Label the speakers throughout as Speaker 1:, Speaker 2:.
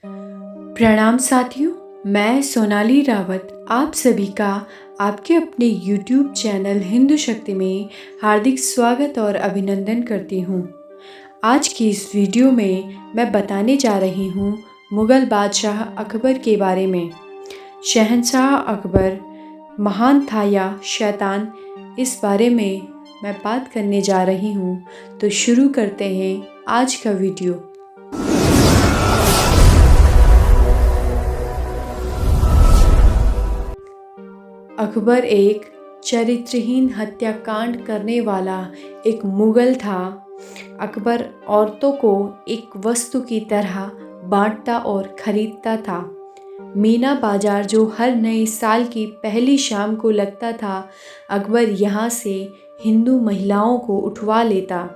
Speaker 1: प्रणाम साथियों, मैं सोनाली रावत आप सभी का आपके अपने YouTube चैनल हिंदू शक्ति में हार्दिक स्वागत और अभिनंदन करती हूँ। आज की इस वीडियो में मैं बताने जा रही हूँ मुग़ल बादशाह अकबर के बारे में। शहंशाह अकबर महान था या शैतान, इस बारे में मैं बात करने जा रही हूँ। तो शुरू करते हैं आज का वीडियो। अकबर एक चरित्रहीन हत्याकांड करने वाला एक मुग़ल था। अकबर औरतों को एक वस्तु की तरह बांटता और खरीदता था। मीना बाजार जो हर नए साल की पहली शाम को लगता था, अकबर यहाँ से हिंदू महिलाओं को उठवा लेता।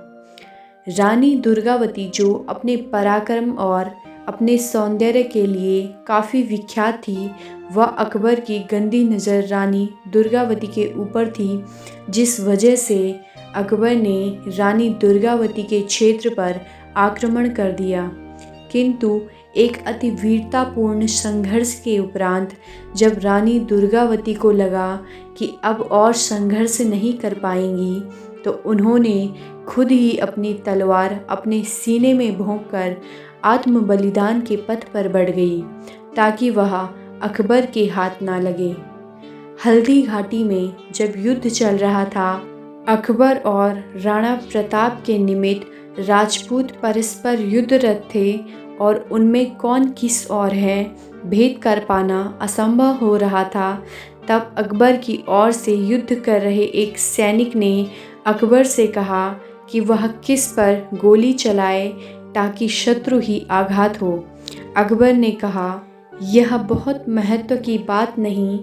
Speaker 1: रानी दुर्गावती जो अपने पराक्रम और अपने सौंदर्य के लिए काफ़ी विख्यात थी, वह अकबर की गंदी नज़र रानी दुर्गावती के ऊपर थी, जिस वजह से अकबर ने रानी दुर्गावती के क्षेत्र पर आक्रमण कर दिया। किंतु एक अति वीरतापूर्ण संघर्ष के उपरांत जब रानी दुर्गावती को लगा कि अब और संघर्ष नहीं कर पाएंगी, तो उन्होंने खुद ही अपनी तलवार अपने सीने में भोंककर आत्म बलिदान के पथ पर बढ़ गई, ताकि वह अकबर के हाथ ना लगे। हल्दी घाटी में जब युद्ध चल रहा था, अकबर और राणा प्रताप के निमित्त राजपूत परस्पर युद्धरत थे और उनमें कौन किस और है भेद कर पाना असंभव हो रहा था। तब अकबर की ओर से युद्ध कर रहे एक सैनिक ने अकबर से कहा कि वह किस पर गोली चलाए ताकि शत्रु ही आघात हो। अकबर ने कहा, यह बहुत महत्व की बात नहीं,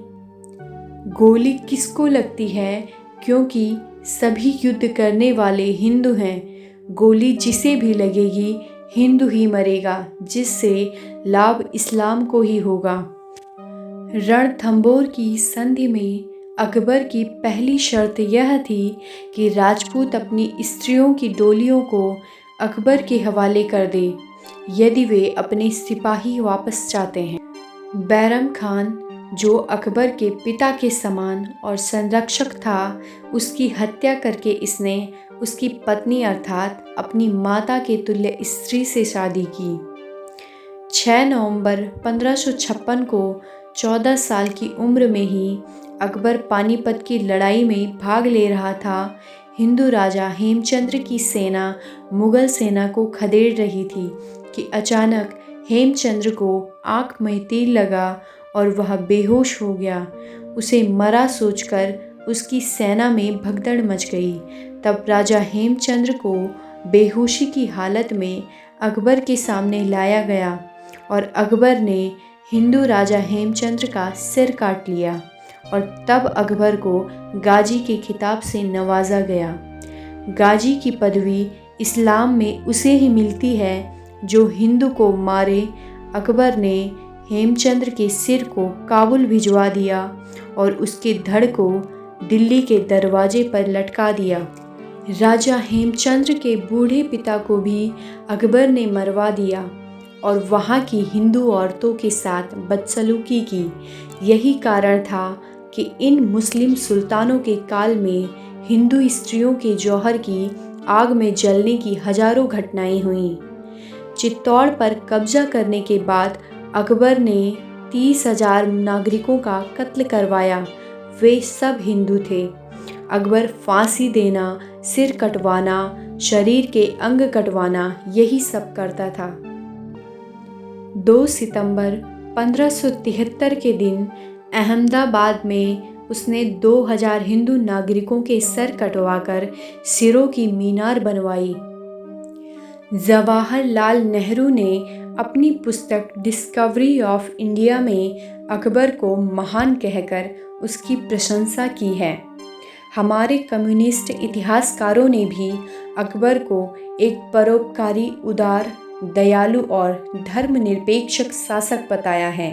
Speaker 1: गोली किसको लगती है, क्योंकि सभी युद्ध करने वाले हिंदू हैं। गोली जिसे भी लगेगी हिंदू ही मरेगा, जिससे लाभ इस्लाम को ही होगा। रणथंभौर की संधि में अकबर की पहली शर्त यह थी कि राजपूत अपनी स्त्रियों की डोलियों को अकबर के हवाले कर दे, यदि वे अपने सिपाही वापस चाहते हैं। बैरम खान जो अकबर के पिता के समान और संरक्षक था, उसकी हत्या करके इसने उसकी पत्नी अर्थात अपनी माता के तुल्य स्त्री से शादी की। 6 नवंबर 1556 को 14 साल की उम्र में ही अकबर पानीपत की लड़ाई में भाग ले रहा था। हिंदू राजा हेमचंद्र की सेना मुग़ल सेना को खदेड़ रही थी कि अचानक हेमचंद्र को आँख में तीर लगा और वह बेहोश हो गया। उसे मरा सोचकर उसकी सेना में भगदड़ मच गई। तब राजा हेमचंद्र को बेहोशी की हालत में अकबर के सामने लाया गया और अकबर ने हिंदू राजा हेमचंद्र का सिर काट लिया और तब अकबर को गाजी के खिताब से नवाजा गया। गाजी की पदवी इस्लाम में उसे ही मिलती है जो हिंदू को मारे। अकबर ने हेमचंद्र के सिर को काबुल भिजवा दिया और उसके धड़ को दिल्ली के दरवाजे पर लटका दिया। राजा हेमचंद्र के बूढ़े पिता को भी अकबर ने मरवा दिया और वहाँ की हिंदू औरतों के साथ बदसलूकी की। यही कारण था कि इन मुस्लिम सुल्तानों के काल में हिंदू स्त्रियों के जौहर की आग में जलने की हजारों घटनाएं हुईं। चित्तौड़ पर कब्जा करने के बाद अकबर ने 30,000 नागरिकों का कत्ल करवाया। वे सब हिंदू थे। अकबर फांसी देना, सिर कटवाना, शरीर के अंग कटवाना, यही सब करता था। 2 सितंबर 1573 के दिन अहमदाबाद में उसने 2000 हिंदू नागरिकों के सर कटवाकर सिरों की मीनार बनवाई। जवाहरलाल नेहरू ने अपनी पुस्तक डिस्कवरी ऑफ इंडिया में अकबर को महान कहकर उसकी प्रशंसा की है। हमारे कम्युनिस्ट इतिहासकारों ने भी अकबर को एक परोपकारी, उदार, दयालु और धर्मनिरपेक्ष शासक बताया है।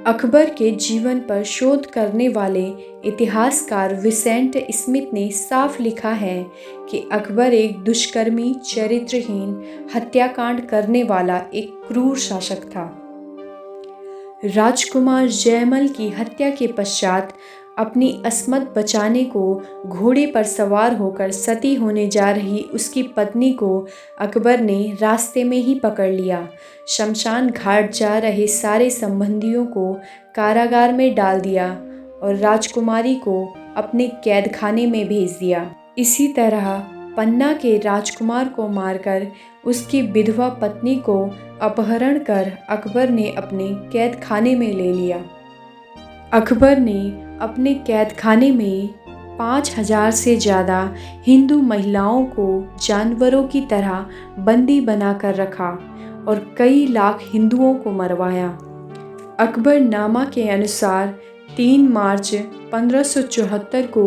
Speaker 1: अकबर के जीवन पर शोध करने वाले इतिहासकार विसेंट स्मिथ ने साफ लिखा है कि अकबर एक दुष्कर्मी, चरित्रहीन, हत्याकांड करने वाला एक क्रूर शासक था। राजकुमार जयमल की हत्या के पश्चात अपनी अस्मत बचाने को घोड़े पर सवार होकर सती होने जा रही उसकी पत्नी को अकबर ने रास्ते में ही पकड़ लिया। शमशान घाट जा रहे सारे संबंधियों को कारागार में डाल दिया और राजकुमारी को अपने कैदखाने में भेज दिया। इसी तरह पन्ना के राजकुमार को मारकर उसकी विधवा पत्नी को अपहरण कर अकबर ने अपने कैदखाने में ले लिया। अकबर ने अपने कैदखाने में 5000 से ज़्यादा हिंदू महिलाओं को जानवरों की तरह बंदी बनाकर रखा और कई लाख हिंदुओं को मरवाया। अकबरनामा के अनुसार 3 मार्च 1574 को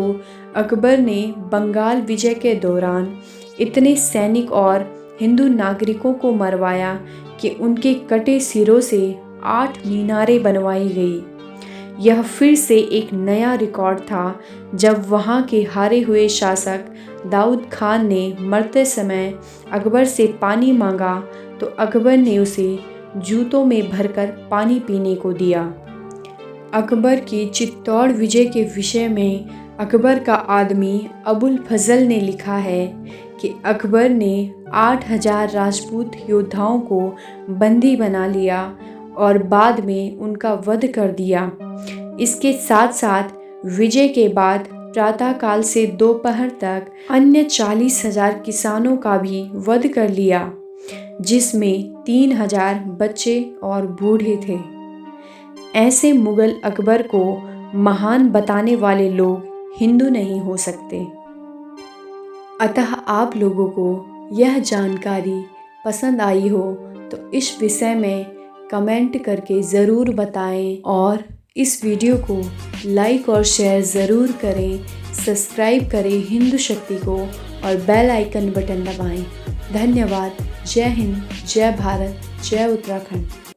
Speaker 1: अकबर ने बंगाल विजय के दौरान इतने सैनिक और हिंदू नागरिकों को मरवाया कि उनके कटे सिरों से 8 मीनारें बनवाई गई। यह फिर से एक नया रिकॉर्ड था जब वहाँ के हारे हुए शासक दाऊद खान ने मरते समय अकबर से पानी मांगा तो अकबर ने उसे जूतों में भरकर पानी पीने को दिया। अकबर की चित्तौड़ विजय के विषय में अकबर का आदमी अबुल फजल ने लिखा है कि अकबर ने 8000 राजपूत योद्धाओं को बंदी बना लिया और बाद में उनका वध कर दिया। इसके साथ साथ विजय के बाद प्रातःकाल से दोपहर तक अन्य 40,000 किसानों का भी वध कर लिया, जिसमें 3000 बच्चे और बूढ़े थे। ऐसे मुगल अकबर को महान बताने वाले लोग हिंदू नहीं हो सकते। अतः आप लोगों को यह जानकारी पसंद आई हो तो इस विषय में कमेंट करके ज़रूर बताएं और इस वीडियो को लाइक और शेयर ज़रूर करें। सब्सक्राइब करें हिंदू शक्ति को और बेल आइकन बटन दबाएं। धन्यवाद। जय हिंद, जय भारत, जय उत्तराखंड।